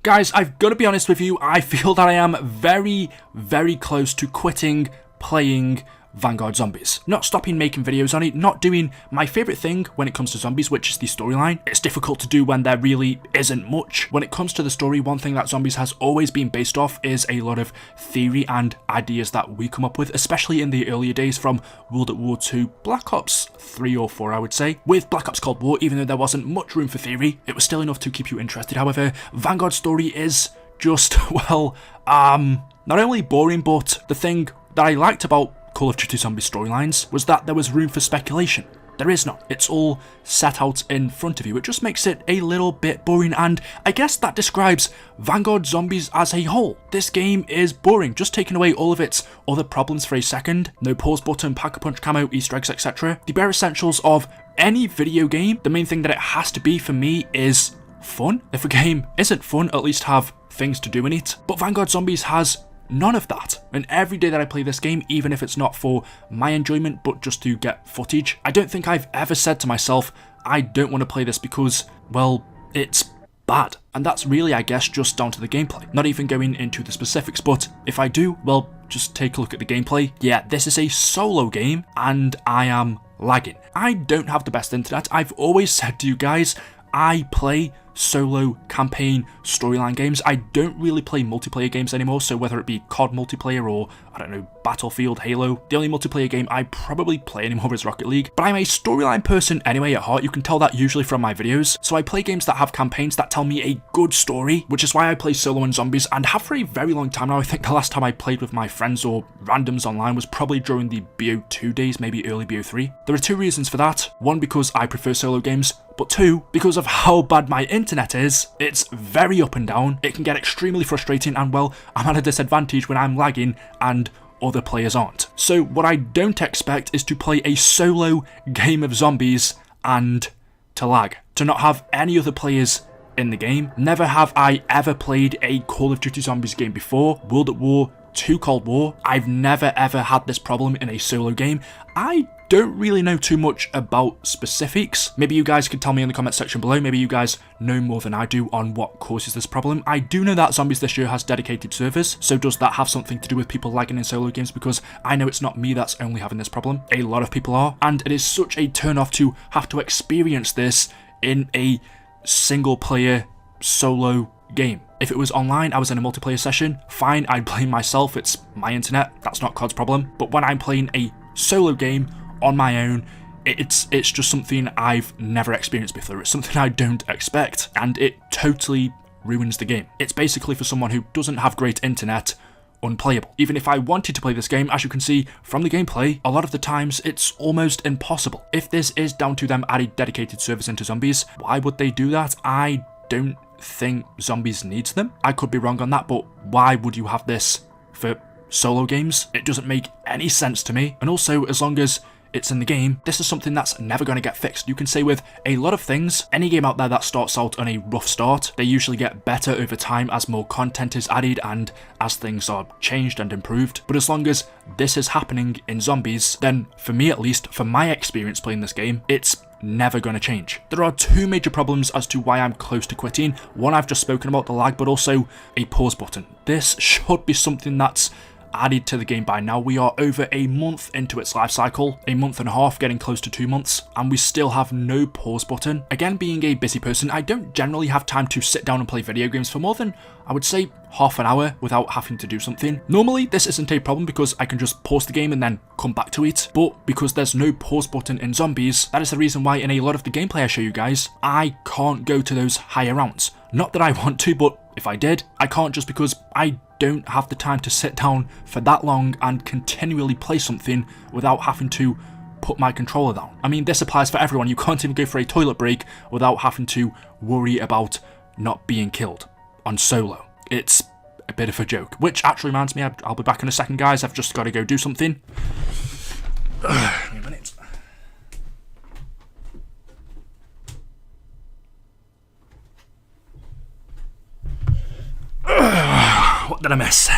Guys, I've got to be honest with you, I feel that I am very, very close to quitting playing Vanguard Zombies. Not stopping making videos on it, not doing my favourite thing when it comes to zombies, which is the storyline. It's difficult to do when there really isn't much. When it comes to the story, one thing that Zombies has always been based off is a lot of theory and ideas that we come up with, especially in the earlier days from World at War 2, Black Ops 3 or 4 I would say. With Black Ops Cold War, even though there wasn't much room for theory, it was still enough to keep you interested. However, Vanguard's story is just, well, not only boring, but the thing that I liked about Call of Duty Zombie storylines was that there was room for speculation. There is not. It's all set out in front of you. It just makes it a little bit boring, and I guess that describes Vanguard Zombies as a whole. This game is boring, just taking away all of its other problems for a second. No pause button, pack-a-punch camo, Easter eggs, etc. The bare essentials of any video game. The main thing that it has to be for me is fun. If a game isn't fun, at least have things to do in it. But Vanguard Zombies has none of that, and every day that I play this game, even if it's not for my enjoyment but just to get footage, I don't think I've ever said to myself, I don't want to play this because, well, it's bad. And that's really, I guess, just down to the gameplay. Not even going into the specifics, but if I do, well, just take a look at the gameplay. Yeah, this is a solo game, and I am lagging. I don't have the best internet. I've always said to you guys, I play solo campaign storyline games. I don't really play multiplayer games anymore, so whether it be COD multiplayer or, I don't know, Battlefield, Halo, the only multiplayer game I probably play anymore is Rocket League. But I'm a storyline person anyway at heart. You can tell that usually from my videos. So I play games that have campaigns that tell me a good story, which is why I play solo and zombies, and have for a very long time now. I think the last time I played with my friends or randoms online was probably during the BO2 days, maybe early BO3. There are two reasons for that. One, because I prefer solo games, but two, because of how bad my internet is. It's very up and down. It can get extremely frustrating, and well, I'm at a disadvantage when I'm lagging and other players aren't. So what I don't expect is to play a solo game of zombies and to lag, to not have any other players in the game. Never have I ever played a Call of Duty Zombies game before. World at War 2 Cold War, I've never ever had this problem in a solo game. I don't really know too much about specifics. Maybe you guys could tell me in the comment section below. Maybe you guys know more than I do on what causes this problem. I do know that Zombies this year has dedicated servers, so does that have something to do with people lagging in solo games? Because I know it's not me that's only having this problem. A lot of people are, and it is such a turn off to have to experience this in a single player solo game. If it was online, I was in a multiplayer session, fine, I'd blame myself, it's my internet, that's not COD's problem. But when I'm playing a solo game on my own, it's just something I've never experienced before. It's something I don't expect, and it totally ruins the game. It's basically for someone who doesn't have great internet, unplayable. Even if I wanted to play this game, as you can see from the gameplay, a lot of the times it's almost impossible. If this is down to them adding dedicated servers into Zombies, why would they do that? I don't think Zombies needs them. I could be wrong on that, but why would you have this for solo games? It doesn't make any sense to me. And also, as long as it's in the game, this is something that's never going to get fixed. You can say with a lot of things, any game out there that starts out on a rough start, they usually get better over time as more content is added and as things are changed and improved. But as long as this is happening in Zombies, then for me at least, for my experience playing this game, it's never going to change. There are two major problems as to why I'm close to quitting. One, I've just spoken about, the lag, but also a pause button. This should be something that's added to the game by now. We are over a month into its life cycle, a month and a half, getting close to 2 months, and we still have no pause button. Again, being a busy person, I don't generally have time to sit down and play video games for more than, I would say, half an hour without having to do something. Normally, this isn't a problem because I can just pause the game and then come back to it, but because there's no pause button in Zombies, that is the reason why in a lot of the gameplay I show you guys, I can't go to those higher rounds. Not that I want to, but if I did, I can't, just because I don't have the time to sit down for that long and continually play something without having to put my controller down. I mean, this applies for everyone. You can't even go for a toilet break without having to worry about not being killed on solo. It's a bit of a joke, which actually reminds me, I'll be back in a second, guys. I've just got to go do something. Wait a minute. What did I miss?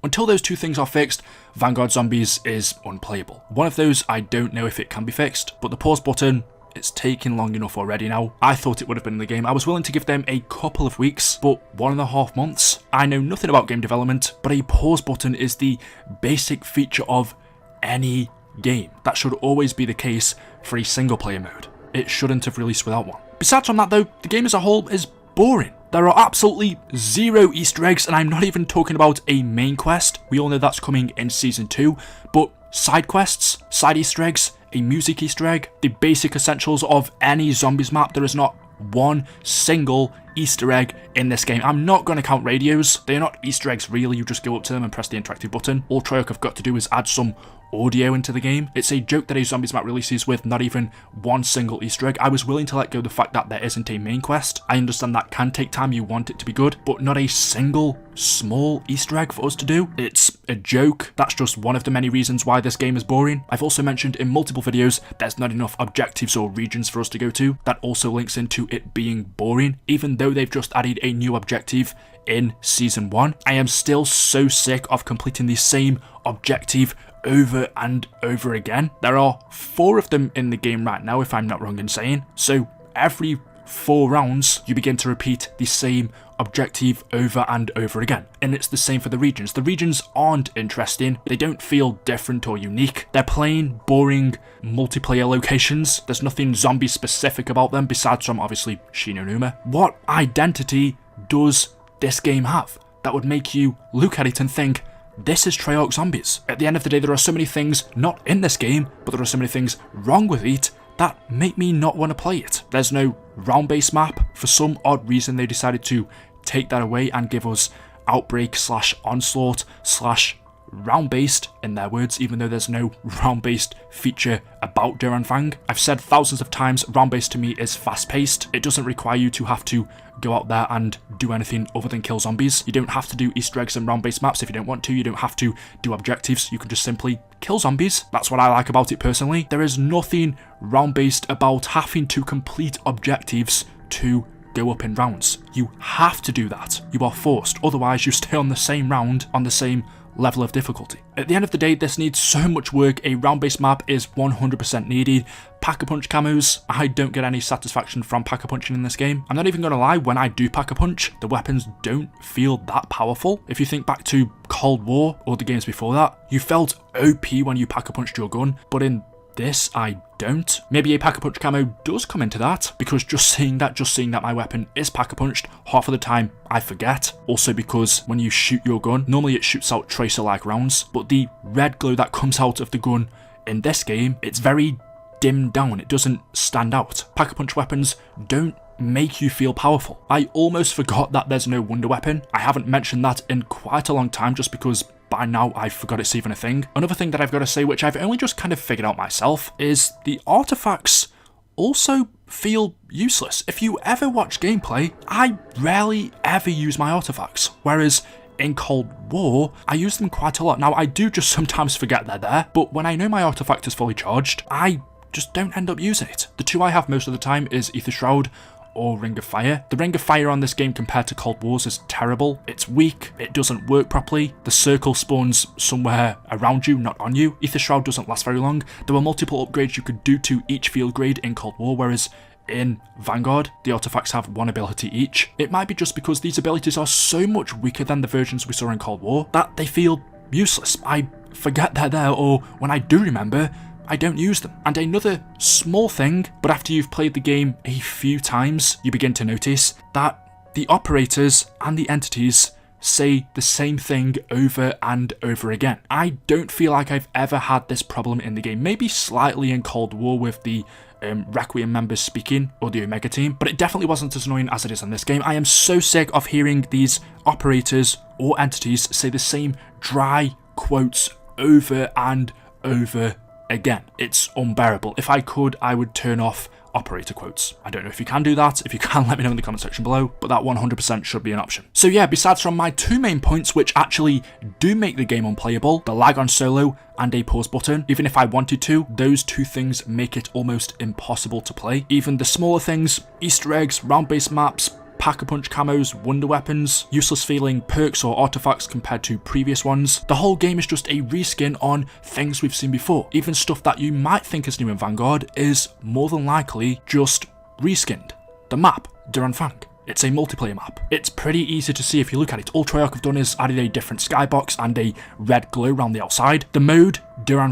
Until those two things are fixed, Vanguard Zombies is unplayable. One of those, I don't know if it can be fixed, but the pause button, it's taking long enough already now. I thought it would have been in the game. I was willing to give them a couple of weeks, but 1.5 months. I know nothing about game development, but a pause button is the basic feature of any game. That should always be the case for a single player mode. It shouldn't have released without one. Besides from that though, the game as a whole is boring. There are absolutely zero Easter eggs, and I'm not even talking about a main quest. We all know that's coming in Season 2, but side quests, side Easter eggs, a music Easter egg, the basic essentials of any zombies map. There is not one single Easter egg in this game. I'm not going to count radios. They are not Easter eggs really. You just go up to them and press the interactive button. All Treyarch have got to do is add some audio into the game. It's a joke that a zombies map releases with not even one single Easter egg. I was willing to let go the fact that there isn't a main quest. I understand that can take time, you want it to be good, but not a single small Easter egg for us to do. It's a joke. That's just one of the many reasons why this game is boring. I've also mentioned in multiple videos there's not enough objectives or regions for us to go to. That also links into it being boring. Even though they've just added a new objective in Season 1, I am still so sick of completing the same objective over and over again. There are 4 of them in the game right now, if I'm not wrong in saying. So every 4 rounds, you begin to repeat the same objective over and over again. And it's the same for the regions. The regions aren't interesting. They don't feel different or unique. They're plain, boring multiplayer locations. There's nothing zombie specific about them besides from obviously Shinonuma. What identity does this game have that would make you look at it and think, this is Treyarch Zombies? At the end of the day, there are so many things not in this game, but there are so many things wrong with it that make me not want to play it. There's no round-based map. For some odd reason, they decided to take that away and give us Outbreak / Onslaught / round-based, in their words, even though there's no round-based feature about Duran Fang. I've said thousands of times, round-based to me is fast-paced. It doesn't require you to have to go out there and do anything other than kill zombies. You don't have to do Easter eggs and round-based maps if you don't want to. You don't have to do objectives. You can just simply kill zombies. That's what I like about it personally. There is nothing round-based about having to complete objectives to go up in rounds. You have to do that. You are forced. Otherwise, you stay on the same round on the same level of difficulty. At the end of the day, this needs so much work. A round-based map is 100% needed. Pack-a-punch camos, I don't get any satisfaction from pack-a-punching in this game. I'm not even going to lie, when I do pack-a-punch, the weapons don't feel that powerful. If you think back to Cold War or the games before that, you felt OP when you pack-a-punched your gun, but in this, I don't. Maybe a Pack-a-Punch camo does come into that, because just seeing that my weapon is Pack-a-Punched, half of the time I forget. Also because when you shoot your gun, normally it shoots out tracer-like rounds, but the red glow that comes out of the gun in this game, it's very dimmed down. It doesn't stand out. Pack-a-Punch weapons don't make you feel powerful. I almost forgot that there's no wonder weapon. I haven't mentioned that in quite a long time just because by now I forgot it's even a thing. Another thing that I've got to say, which I've only just kind of figured out myself, is the artifacts also feel useless. If you ever watch gameplay, I rarely ever use my artifacts, whereas in Cold War, I use them quite a lot. Now, I do just sometimes forget they're there, but when I know my artifact is fully charged, I just don't end up using it. The two I have most of the time is Ether Shroud or Ring of Fire. The Ring of Fire on this game compared to Cold War's is terrible. It's weak, it doesn't work properly, the circle spawns somewhere around you, not on you. Ether Shroud doesn't last very long. There were multiple upgrades you could do to each field grade in Cold War, whereas in Vanguard, the artifacts have one ability each. It might be just because these abilities are so much weaker than the versions we saw in Cold War that they feel useless. I forget they're there, or when I do remember, I don't use them. And another small thing, but after you've played the game a few times, you begin to notice that the operators and the entities say the same thing over and over again. I don't feel like I've ever had this problem in the game. Maybe slightly in Cold War with the Requiem members speaking, or the Omega team, but it definitely wasn't as annoying as it is in this game. I am so sick of hearing these operators or entities say the same dry quotes over and over again. It's unbearable. If I could, I would turn off operator quotes. I don't know if you can do that. If you can, let me know in the comment section below, but that 100% should be an option. So yeah, besides from my two main points which actually do make the game unplayable, the lag on solo and a pause button, even if I wanted to, those two things make it almost impossible to play. Even the smaller things, Easter eggs, round-based maps, pack-a-punch camos, wonder weapons, useless feeling perks or artifacts compared to previous ones. The whole game is just a reskin on things we've seen before. Even stuff that you might think is new in Vanguard is more than likely just reskinned. The map, Fang. It's a multiplayer map. It's pretty easy to see if you look at it. All Treyarch have done is added a different skybox and a red glow around the outside. The mode,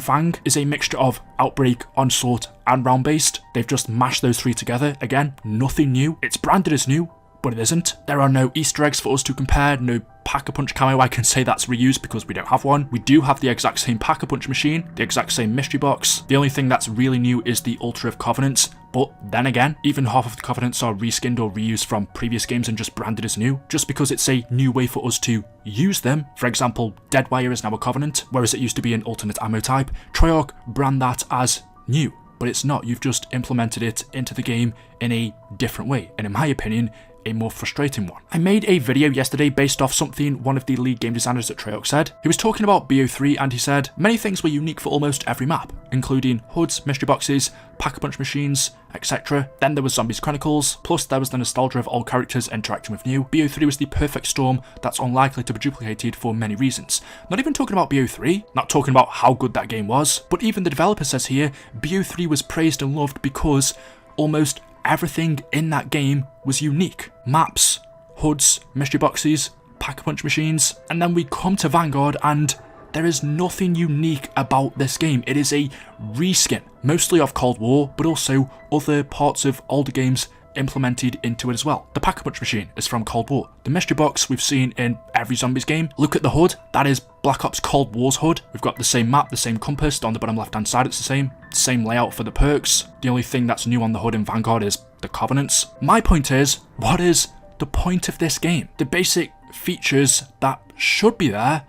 Fang, is a mixture of Outbreak, Onslaught, and round based. They've just mashed those three together. Again, nothing new. It's branded as new, but it isn't. There are no Easter eggs for us to compare, no Pack-a-Punch camo I can say that's reused because we don't have one. We do have the exact same Pack-a-Punch machine, the exact same mystery box. The only thing that's really new is the Altar of Covenants, but then again, even half of the Covenants are reskinned or reused from previous games and just branded as new, just because it's a new way for us to use them. For example, Deadwire is now a Covenant, whereas it used to be an alternate ammo type. Treyarch brand that as new, but it's not. You've just implemented it into the game in a different way, and in my opinion, a more frustrating one. I made a video yesterday based off something one of the lead game designers at Treyarch said. He was talking about BO3 and he said, many things were unique for almost every map, including hoods, mystery boxes, pack-a-punch machines, etc. Then there was Zombies Chronicles, plus there was the nostalgia of old characters interacting with new. BO3 was the perfect storm that's unlikely to be duplicated for many reasons. Not even talking about BO3, not talking about how good that game was, but even the developer says here, BO3 was praised and loved because almost everything in that game was unique. Maps, hoods, mystery boxes, pack-a-punch machines, and then we come to Vanguard and there is nothing unique about this game. It is a reskin, mostly of Cold War, but also other parts of older games implemented into it as well. The pack-a-punch machine is from Cold War. The mystery box we've seen in every Zombies game. Look at the hood, that is Black Ops Cold War's hood. We've got the same map, the same compass, on the bottom left hand side it's the same layout for the perks. The only thing that's new on the hood in Vanguard is the Covenants. My point is, what is the point of this game? The basic features that should be there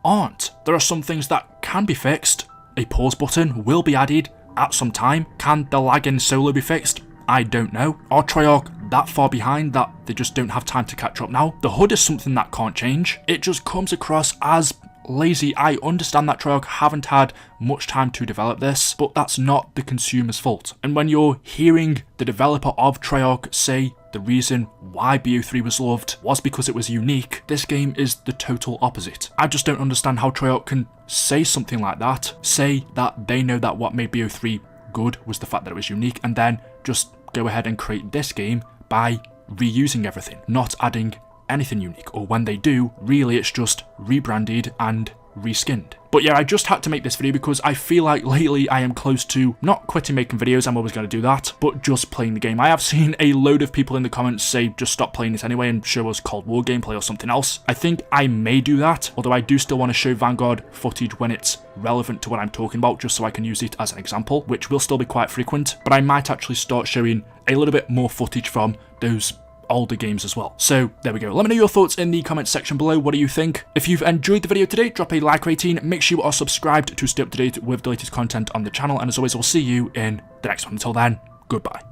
aren't. There are some things that can be fixed. A pause button will be added at some time. Can the lag in solo be fixed? I don't know. Are Treyarch that far behind that they just don't have time to catch up now? The hood is something that can't change. It just comes across as lazy. I understand that Treyarch haven't had much time to develop this, but that's not the consumer's fault. And when you're hearing the developer of Treyarch say the reason why BO3 was loved was because it was unique, this game is the total opposite. I just don't understand how Treyarch can say something like that, say that they know that what made BO3 good was the fact that it was unique, and then just go ahead and create this game by reusing everything, not adding anything unique, or when they do, really it's just rebranded and reskinned. But yeah, I just had to make this video because I feel like lately I am close to not quitting making videos, I'm always going to do that, but just playing the game. I have seen a load of people in the comments say just stop playing it anyway and show us Cold War gameplay or something else. I think I may do that, although I do still want to show Vanguard footage when it's relevant to what I'm talking about, just so I can use it as an example, which will still be quite frequent, but I might actually start showing a little bit more footage from those older games as well. So there we go. Let me know your thoughts in the comments section below. What do you think? If you've enjoyed the video today, drop a like rating. Make sure you are subscribed to stay up to date with the latest content on the channel. And as always, I'll see you in the next one. Until then, goodbye.